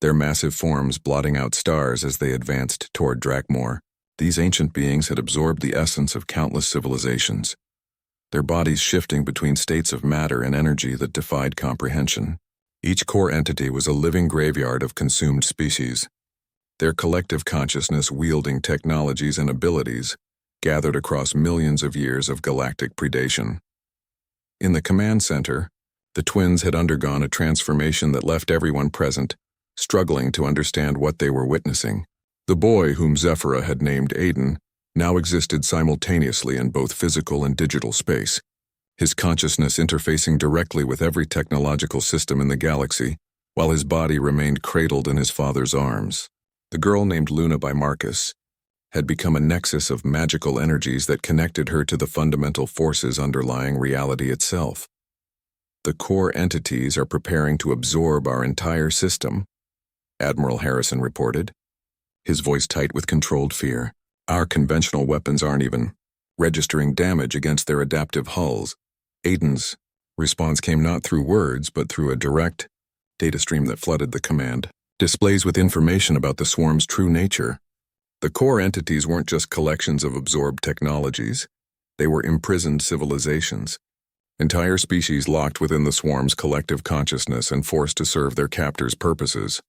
their massive forms blotting out stars as they advanced toward Drakmor. These ancient beings had absorbed the essence of countless civilizations, their bodies shifting between states of matter and energy that defied comprehension. Each core entity was a living graveyard of consumed species, their collective consciousness wielding technologies and abilities gathered across millions of years of galactic predation. In the command center, the twins had undergone a transformation that left everyone present struggling to understand what they were witnessing. The boy, whom Zephyra had named Aiden, now existed simultaneously in both physical and digital space, his consciousness interfacing directly with every technological system in the galaxy, while his body remained cradled in his father's arms. The girl named Luna by Marcus had become a nexus of magical energies that connected her to the fundamental forces underlying reality itself. "The core entities are preparing to absorb our entire system," Admiral Harrison reported, his voice tight with controlled fear. "Our conventional weapons aren't even registering damage against their adaptive hulls." Aiden's response came not through words, but through a direct data stream that flooded the command displays with information about the swarm's true nature. The core entities weren't just collections of absorbed technologies. They were imprisoned civilizations, entire species locked within the swarm's collective consciousness and forced to serve their captors' purposes.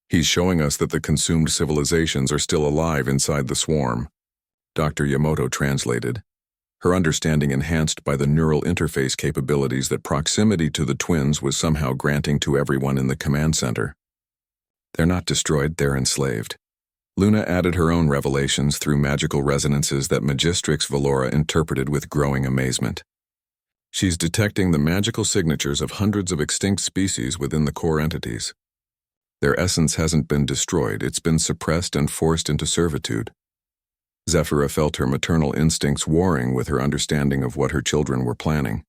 "He's showing us that the consumed civilizations are still alive inside the swarm," Dr. Yamoto translated, her understanding enhanced by the neural interface capabilities that proximity to the twins was somehow granting to everyone in the command center. "They're not destroyed, they're enslaved." Luna added her own revelations through magical resonances that Magistrix Valora interpreted with growing amazement. "She's detecting the magical signatures of hundreds of extinct species within the core entities. Their essence hasn't been destroyed, it's been suppressed and forced into servitude." Zephyra felt her maternal instincts warring with her understanding of what her children were planning.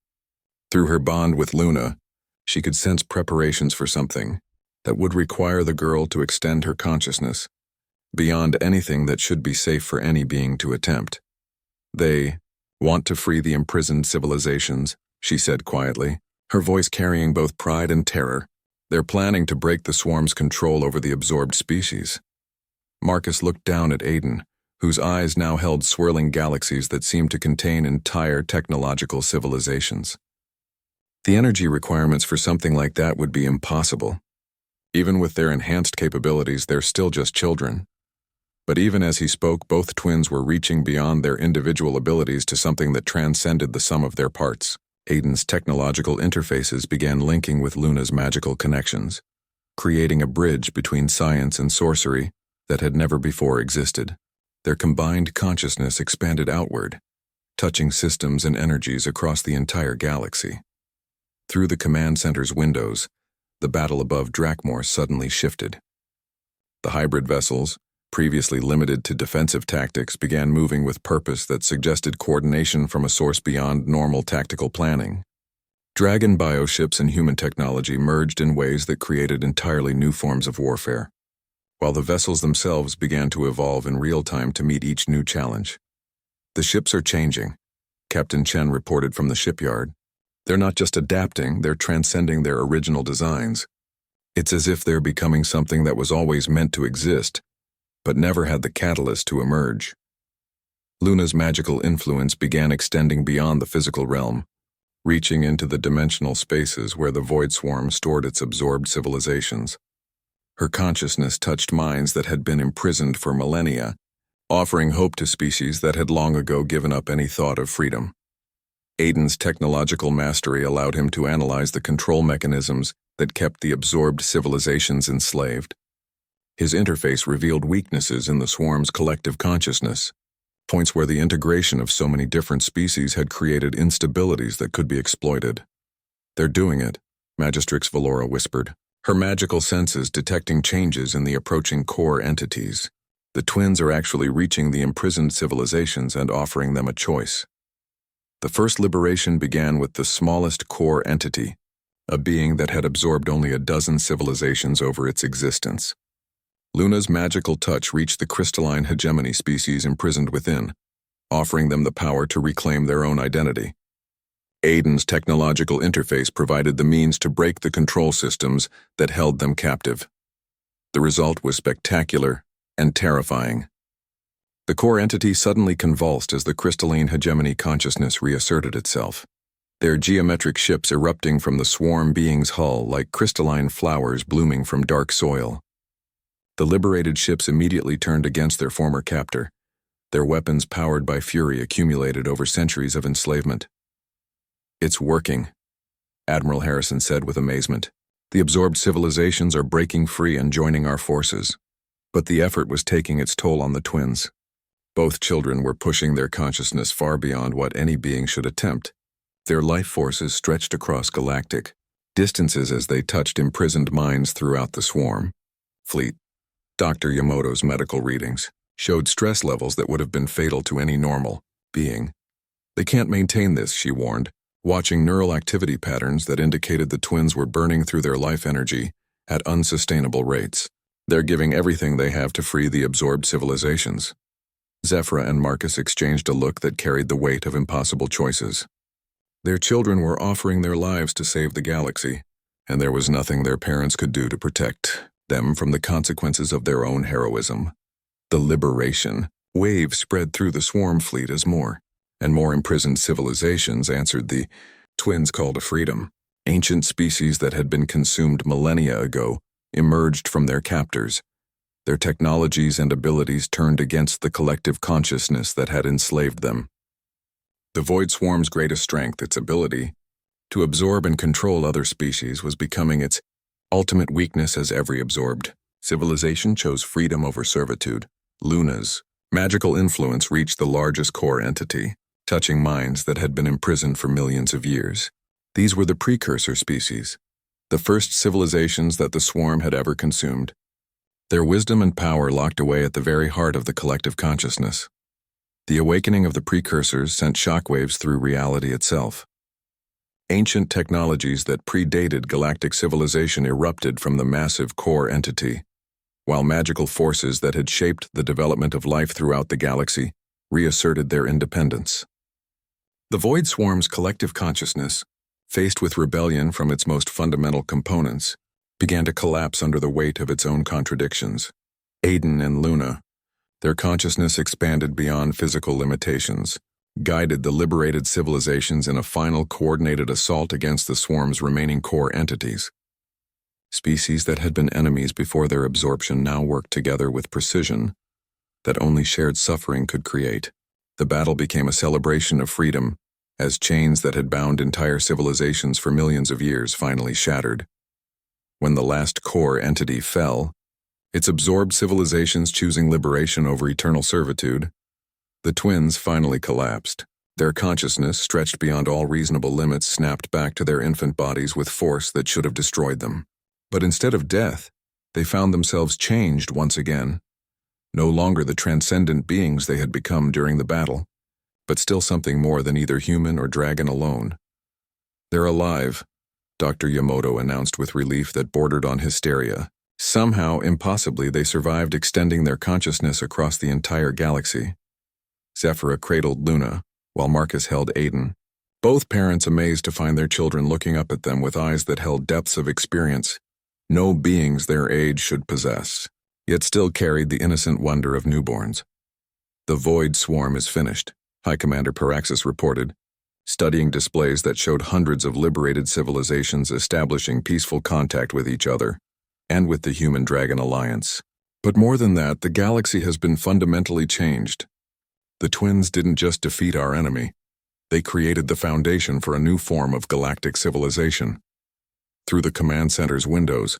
Through her bond with Luna, she could sense preparations for something that would require the girl to extend her consciousness beyond anything that should be safe for any being to attempt. "They want to free the imprisoned civilizations," she said quietly, her voice carrying both pride and terror. "They're planning to break the swarm's control over the absorbed species." Marcus looked down at Aiden, whose eyes now held swirling galaxies that seemed to contain entire technological civilizations. The energy requirements for something like that would be impossible. Even with their enhanced capabilities, they're still just children. But even as he spoke, both twins were reaching beyond their individual abilities to something that transcended the sum of their parts. Aiden's technological interfaces began linking with Luna's magical connections, creating a bridge between science and sorcery that had never before existed. Their combined consciousness expanded outward, touching systems and energies across the entire galaxy. Through the command center's windows, the battle above Drakmor suddenly shifted. The hybrid vessels, previously limited to defensive tactics, began moving with purpose that suggested coordination from a source beyond normal tactical planning. Dragon bioships and human technology merged in ways that created entirely new forms of warfare, while the vessels themselves began to evolve in real time to meet each new challenge. "The ships are changing," Captain Chen reported from the shipyard. "They're not just adapting, they're transcending their original designs. It's as if they're becoming something that was always meant to exist, but never had the catalyst to emerge." Luna's magical influence began extending beyond the physical realm, reaching into the dimensional spaces where the Void Swarm stored its absorbed civilizations. Her consciousness touched minds that had been imprisoned for millennia, offering hope to species that had long ago given up any thought of freedom. Aiden's technological mastery allowed him to analyze the control mechanisms that kept the absorbed civilizations enslaved. His interface revealed weaknesses in the swarm's collective consciousness, points where the integration of so many different species had created instabilities that could be exploited. "They're doing it," Magistrix Valora whispered, her magical senses detecting changes in the approaching core entities. The twins are actually reaching the imprisoned civilizations and offering them a choice. The first liberation began with the smallest core entity, a being that had absorbed only a dozen civilizations over its existence. Luna's magical touch reached the crystalline hegemony species imprisoned within, offering them the power to reclaim their own identity. Aiden's technological interface provided the means to break the control systems that held them captive. The result was spectacular and terrifying. The core entity suddenly convulsed as the crystalline hegemony consciousness reasserted itself, their geometric ships erupting from the swarm being's hull like crystalline flowers blooming from dark soil. The liberated ships immediately turned against their former captor, their weapons powered by fury accumulated over centuries of enslavement. "It's working," Admiral Harrison said with amazement. "The absorbed civilizations are breaking free and joining our forces." But the effort was taking its toll on the twins. Both children were pushing their consciousness far beyond what any being should attempt. Their life forces stretched across galactic distances as they touched imprisoned minds throughout the swarm fleet. Dr. Yamamoto's medical readings showed stress levels that would have been fatal to any normal being. "They can't maintain this," she warned, watching neural activity patterns that indicated the twins were burning through their life energy at unsustainable rates. "They're giving everything they have to free the absorbed civilizations." Zephyra and Marcus exchanged a look that carried the weight of impossible choices. Their children were offering their lives to save the galaxy, and there was nothing their parents could do to protect them from the consequences of their own heroism. The liberation wave spread through the swarm fleet as more and more imprisoned civilizations answered the twins' call to freedom. Ancient species that had been consumed millennia ago emerged from their captors. Their technologies and abilities turned against the collective consciousness that had enslaved them. The Void Swarm's greatest strength, its ability to absorb and control other species, was becoming its ultimate weakness as every absorbed civilization chose freedom over servitude. Luna's magical influence reached the largest core entity, touching minds that had been imprisoned for millions of years. These were the precursor species, the first civilizations that the swarm had ever consumed. Their wisdom and power locked away at the very heart of the collective consciousness. The awakening of the precursors sent shockwaves through reality itself. Ancient technologies that predated galactic civilization erupted from the massive core entity, while magical forces that had shaped the development of life throughout the galaxy reasserted their independence. The Void Swarm's collective consciousness, faced with rebellion from its most fundamental components, began to collapse under the weight of its own contradictions. Aiden and Luna, their consciousness expanded beyond physical limitations, guided the liberated civilizations in a final coordinated assault against the swarm's remaining core entities. Species that had been enemies before their absorption now worked together with precision that only shared suffering could create. The battle became a celebration of freedom, as chains that had bound entire civilizations for millions of years finally shattered. When the last core entity fell, its absorbed civilizations choosing liberation over eternal servitude, the twins finally collapsed. Their consciousness, stretched beyond all reasonable limits, snapped back to their infant bodies with force that should have destroyed them. But instead of death, they found themselves changed once again. No longer the transcendent beings they had become during the battle, but still something more than either human or dragon alone. "They're alive," Dr. Yamamoto announced with relief that bordered on hysteria. Somehow, impossibly, they survived extending their consciousness across the entire galaxy. Zephyra cradled Luna, while Marcus held Aiden, both parents amazed to find their children looking up at them with eyes that held depths of experience no beings their age should possess, yet still carried the innocent wonder of newborns. "The Void Swarm is finished," High Commander Paraxis reported, studying displays that showed hundreds of liberated civilizations establishing peaceful contact with each other and with the Human-Dragon Alliance. But more than that, the galaxy has been fundamentally changed. The twins didn't just defeat our enemy, they created the foundation for a new form of galactic civilization. Through the command center's windows,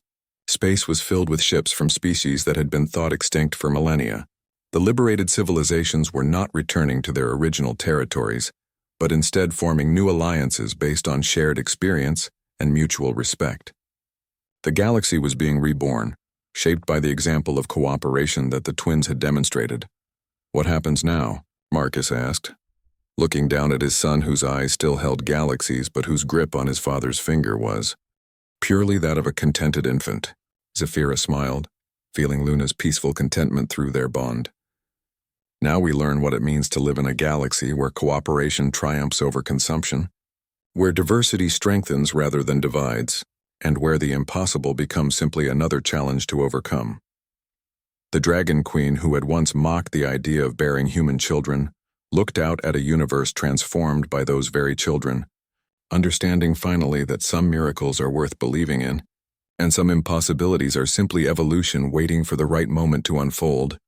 space was filled with ships from species that had been thought extinct for millennia. The liberated civilizations were not returning to their original territories, but instead forming new alliances based on shared experience and mutual respect. The galaxy was being reborn, shaped by the example of cooperation that the twins had demonstrated. "What happens now?" Marcus asked, looking down at his son whose eyes still held galaxies but whose grip on his father's finger was purely that of a contented infant. Zephyra smiled, feeling Luna's peaceful contentment through their bond. "Now we learn what it means to live in a galaxy where cooperation triumphs over consumption, where diversity strengthens rather than divides, and where the impossible becomes simply another challenge to overcome." The Dragon Queen, who had once mocked the idea of bearing human children, looked out at a universe transformed by those very children, understanding finally that some miracles are worth believing in, and some impossibilities are simply evolution waiting for the right moment to unfold.